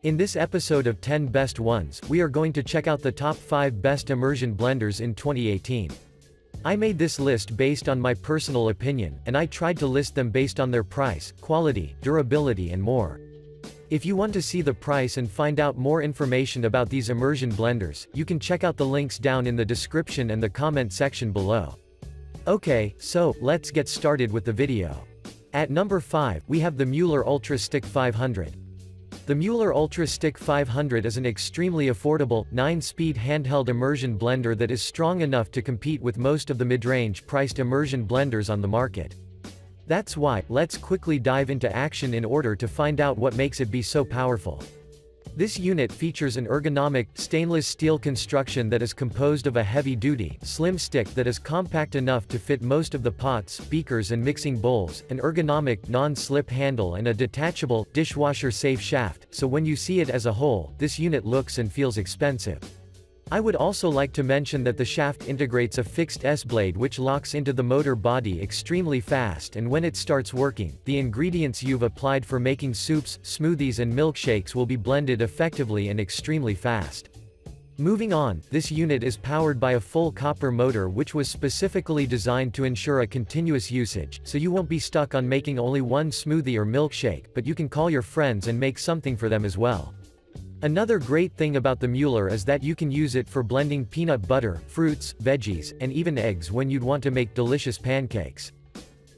In this episode of 10 Best Ones, we are going to check out the top 5 best immersion blenders in 2018. I made this list based on my personal opinion, and I tried to list them based on their price, quality, durability and more. If you want to see the price and find out more information about these immersion blenders, you can check out the links down in the description and the comment section below. Okay, so, let's get started with the video. At number 5, we have the Mueller Ultra-Stick 500. The Mueller Ultra-Stick 500 is an extremely affordable, 9-speed handheld immersion blender that is strong enough to compete with most of the mid-range priced immersion blenders on the market. That's why, let's quickly dive into action in order to find out what makes it be so powerful. This unit features an ergonomic, stainless steel construction that is composed of a heavy-duty, slim stick that is compact enough to fit most of the pots, beakers and mixing bowls, an ergonomic, non-slip handle and a detachable, dishwasher-safe shaft, so when you see it as a whole, this unit looks and feels expensive. I would also like to mention that the shaft integrates a fixed S-blade which locks into the motor body extremely fast, and when it starts working, the ingredients you've applied for making soups, smoothies and milkshakes will be blended effectively and extremely fast. Moving on, this unit is powered by a full copper motor which was specifically designed to ensure a continuous usage, so you won't be stuck on making only one smoothie or milkshake, but you can call your friends and make something for them as well. Another great thing about the Mueller is that you can use it for blending peanut butter, fruits, veggies, and even eggs when you'd want to make delicious pancakes.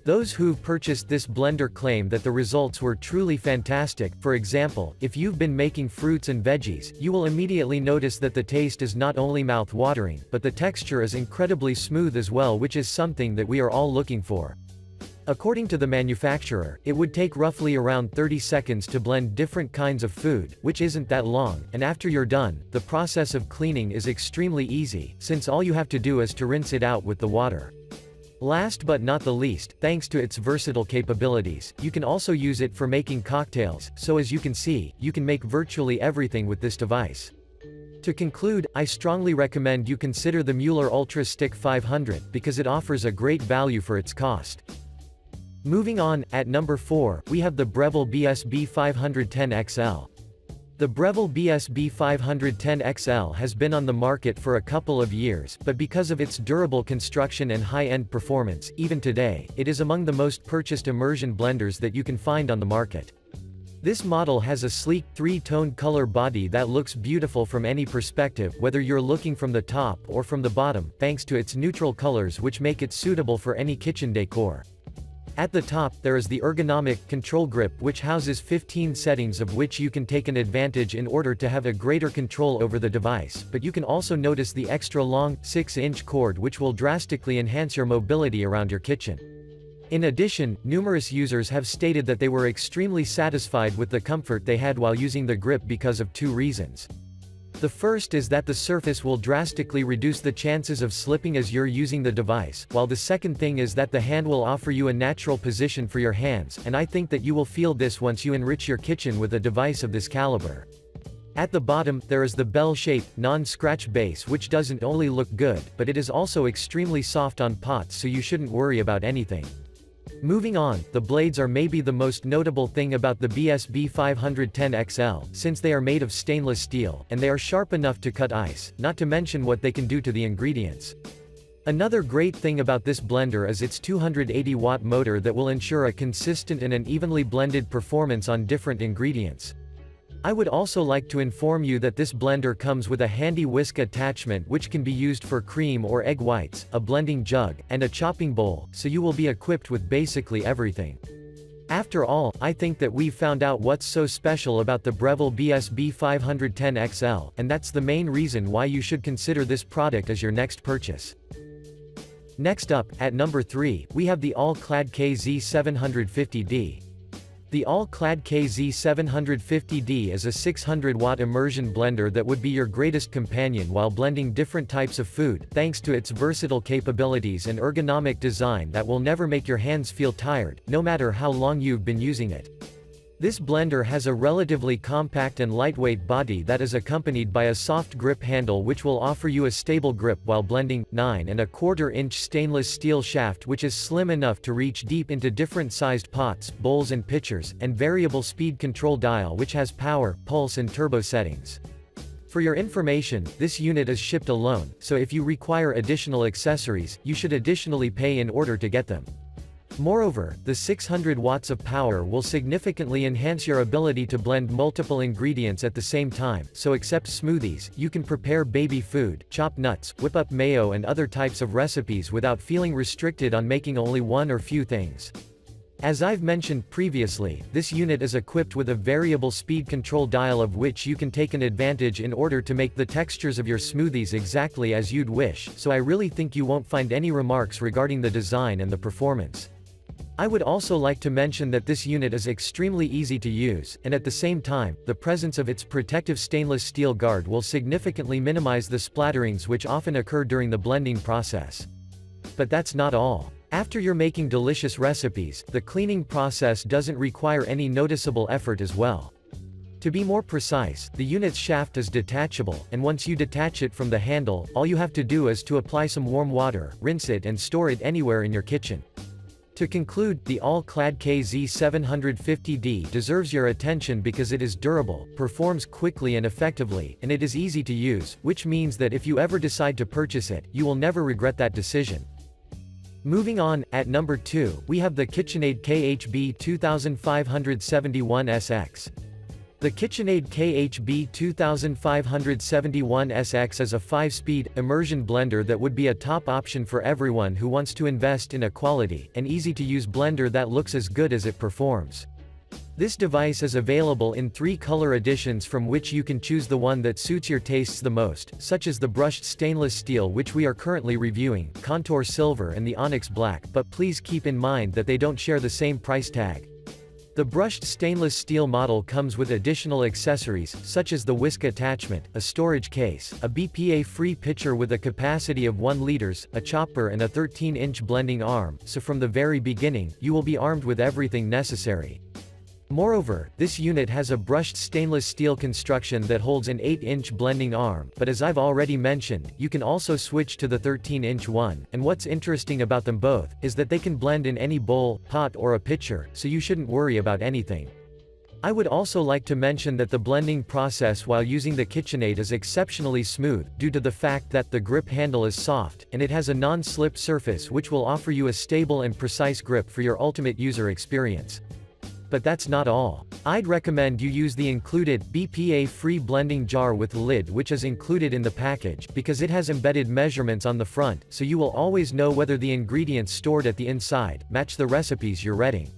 Those who've purchased this blender claim that the results were truly fantastic. For example, if you've been making fruits and veggies, you will immediately notice that the taste is not only mouth-watering, but the texture is incredibly smooth as well, which is something that we are all looking for. According to the manufacturer, it would take roughly around 30 seconds to blend different kinds of food, which isn't that long, and after you're done, the process of cleaning is extremely easy, since all you have to do is to rinse it out with the water. Last but not the least, thanks to its versatile capabilities, you can also use it for making cocktails, so as you can see, you can make virtually everything with this device. To conclude, I strongly recommend you consider the Mueller Ultra-Stick 500, because it offers a great value for its cost. Moving on, at number 4, we have the Breville BSB 510 XL. The Breville BSB 510 XL has been on the market for a couple of years, but because of its durable construction and high-end performance, even today, it is among the most purchased immersion blenders that you can find on the market. This model has a sleek, 3-tone color body that looks beautiful from any perspective, whether you're looking from the top or from the bottom, thanks to its neutral colors which make it suitable for any kitchen decor. At the top, there is the ergonomic control grip which houses 15 settings of which you can take an advantage in order to have a greater control over the device, but you can also notice the extra long, 6-inch cord which will drastically enhance your mobility around your kitchen. In addition, numerous users have stated that they were extremely satisfied with the comfort they had while using the grip because of 2 reasons. The first is that the surface will drastically reduce the chances of slipping as you're using the device, while the second thing is that the hand will offer you a natural position for your hands, and I think that you will feel this once you enrich your kitchen with a device of this caliber. At the bottom, there is the bell-shaped, non-scratch base which doesn't only look good, but it is also extremely soft on pots, so you shouldn't worry about anything. Moving on, the blades are maybe the most notable thing about the BSB 510 XL, since they are made of stainless steel, and they are sharp enough to cut ice, not to mention what they can do to the ingredients. Another great thing about this blender is its 280-watt motor that will ensure a consistent and an evenly blended performance on different ingredients. I would also like to inform you that this blender comes with a handy whisk attachment which can be used for cream or egg whites, a blending jug, and a chopping bowl, so you will be equipped with basically everything. After all, I think that we've found out what's so special about the Breville BSB 510 XL, and that's the main reason why you should consider this product as your next purchase. Next up, at number 3, we have the All-Clad KZ750D. The All-Clad KZ750D is a 600-watt immersion blender that would be your greatest companion while blending different types of food, thanks to its versatile capabilities and ergonomic design that will never make your hands feel tired, no matter how long you've been using it. This blender has a relatively compact and lightweight body that is accompanied by a soft grip handle which will offer you a stable grip while blending. 9¼ stainless steel shaft which is slim enough to reach deep into different sized pots, bowls and pitchers, and variable speed control dial which has power, pulse and turbo settings. For your information, this unit is shipped alone, so if you require additional accessories, you should additionally pay in order to get them. Moreover, the 600 watts of power will significantly enhance your ability to blend multiple ingredients at the same time, so except smoothies, you can prepare baby food, chop nuts, whip up mayo and other types of recipes without feeling restricted on making only one or few things. As I've mentioned previously, this unit is equipped with a variable speed control dial of which you can take an advantage in order to make the textures of your smoothies exactly as you'd wish, so I really think you won't find any remarks regarding the design and the performance. I would also like to mention that this unit is extremely easy to use, and at the same time, the presence of its protective stainless steel guard will significantly minimize the splatterings which often occur during the blending process. But that's not all. After you're making delicious recipes, the cleaning process doesn't require any noticeable effort as well. To be more precise, the unit's shaft is detachable, and once you detach it from the handle, all you have to do is to apply some warm water, rinse it and store it anywhere in your kitchen. To conclude, the all-clad KZ750D deserves your attention because it is durable, performs quickly and effectively, and it is easy to use, which means that if you ever decide to purchase it, you will never regret that decision. Moving on, at number 2, we have the KitchenAid KHB 2571SX. The KitchenAid KHB 2571SX is a 5-speed, immersion blender that would be a top option for everyone who wants to invest in a quality, and easy-to-use blender that looks as good as it performs. This device is available in 3 color editions from which you can choose the one that suits your tastes the most, such as the brushed stainless steel which we are currently reviewing, contour silver and the onyx black, but please keep in mind that they don't share the same price tag. The brushed stainless steel model comes with additional accessories, such as the whisk attachment, a storage case, a BPA-free pitcher with a capacity of 1 liters, a chopper and a 13-inch blending arm, so from the very beginning, you will be armed with everything necessary. Moreover, this unit has a brushed stainless steel construction that holds an 8-inch blending arm, but as I've already mentioned, you can also switch to the 13-inch one, and what's interesting about them both, is that they can blend in any bowl, pot or a pitcher, so you shouldn't worry about anything. I would also like to mention that the blending process while using the KitchenAid is exceptionally smooth, due to the fact that the grip handle is soft, and it has a non-slip surface which will offer you a stable and precise grip for your ultimate user experience. But that's not all. I'd recommend you use the included, BPA-free blending jar with lid which is included in the package, because it has embedded measurements on the front, so you will always know whether the ingredients stored at the inside match the recipes you're reading.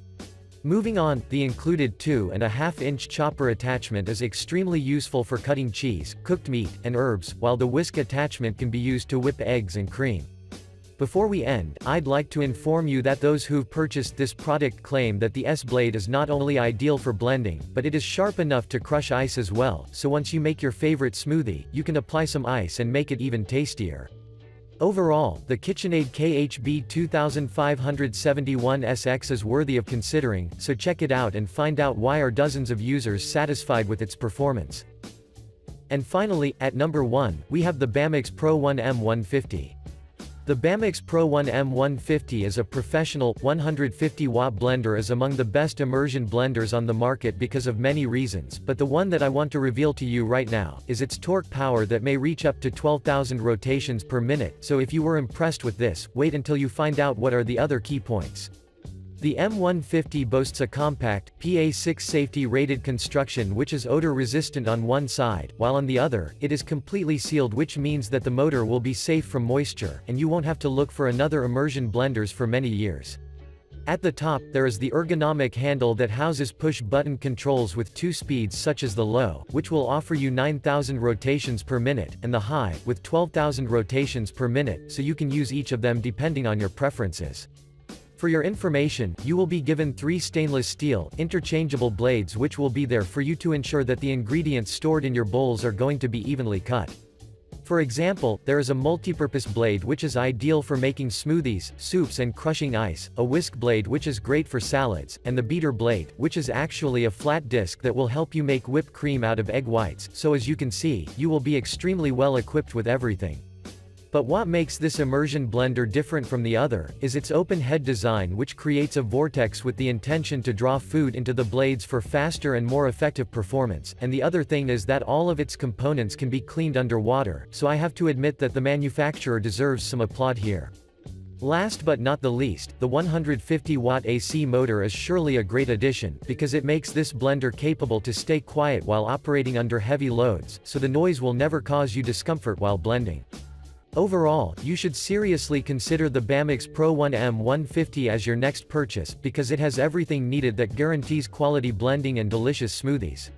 Moving on, the included 2.5-inch chopper attachment is extremely useful for cutting cheese, cooked meat, and herbs, while the whisk attachment can be used to whip eggs and cream. Before we end, I'd like to inform you that those who've purchased this product claim that the S-blade is not only ideal for blending, but it is sharp enough to crush ice as well, so once you make your favorite smoothie, you can apply some ice and make it even tastier. Overall, the KitchenAid KHB 2571SX is worthy of considering, so check it out and find out why are dozens of users satisfied with its performance. And finally, at number 1, we have the Bamix Pro 1M150. The Bamix Pro 1M150 is a professional, 150-watt blender is among the best immersion blenders on the market because of many reasons, but the one that I want to reveal to you right now, is its torque power that may reach up to 12,000 rotations per minute, so if you were impressed with this, wait until you find out what are the other key points. The M150 boasts a compact, PA6 safety-rated construction which is odor-resistant on one side, while on the other, it is completely sealed, which means that the motor will be safe from moisture, and you won't have to look for another immersion blenders for many years. At the top, there is the ergonomic handle that houses push-button controls with 2 speeds such as the low, which will offer you 9,000 rotations per minute, and the high, with 12,000 rotations per minute, so you can use each of them depending on your preferences. For your information, you will be given 3 stainless steel, interchangeable blades which will be there for you to ensure that the ingredients stored in your bowls are going to be evenly cut. For example, there is a multipurpose blade which is ideal for making smoothies, soups and crushing ice, a whisk blade which is great for salads, and the beater blade, which is actually a flat disc that will help you make whipped cream out of egg whites, so as you can see, you will be extremely well equipped with everything. But what makes this immersion blender different from the other, is its open head design, which creates a vortex with the intention to draw food into the blades for faster and more effective performance, and the other thing is that all of its components can be cleaned underwater, so I have to admit that the manufacturer deserves some applaud here. Last but not the least, the 150-watt AC motor is surely a great addition, because it makes this blender capable to stay quiet while operating under heavy loads, so the noise will never cause you discomfort while blending. Overall, you should seriously consider the Bamix Pro 1M150 as your next purchase, because it has everything needed that guarantees quality blending and delicious smoothies.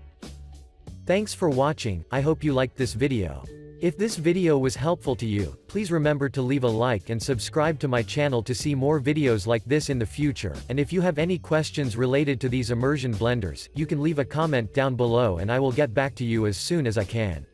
Thanks for watching, I hope you liked this video. If this video was helpful to you, please remember to leave a like and subscribe to my channel to see more videos like this in the future, and if you have any questions related to these immersion blenders, you can leave a comment down below and I will get back to you as soon as I can.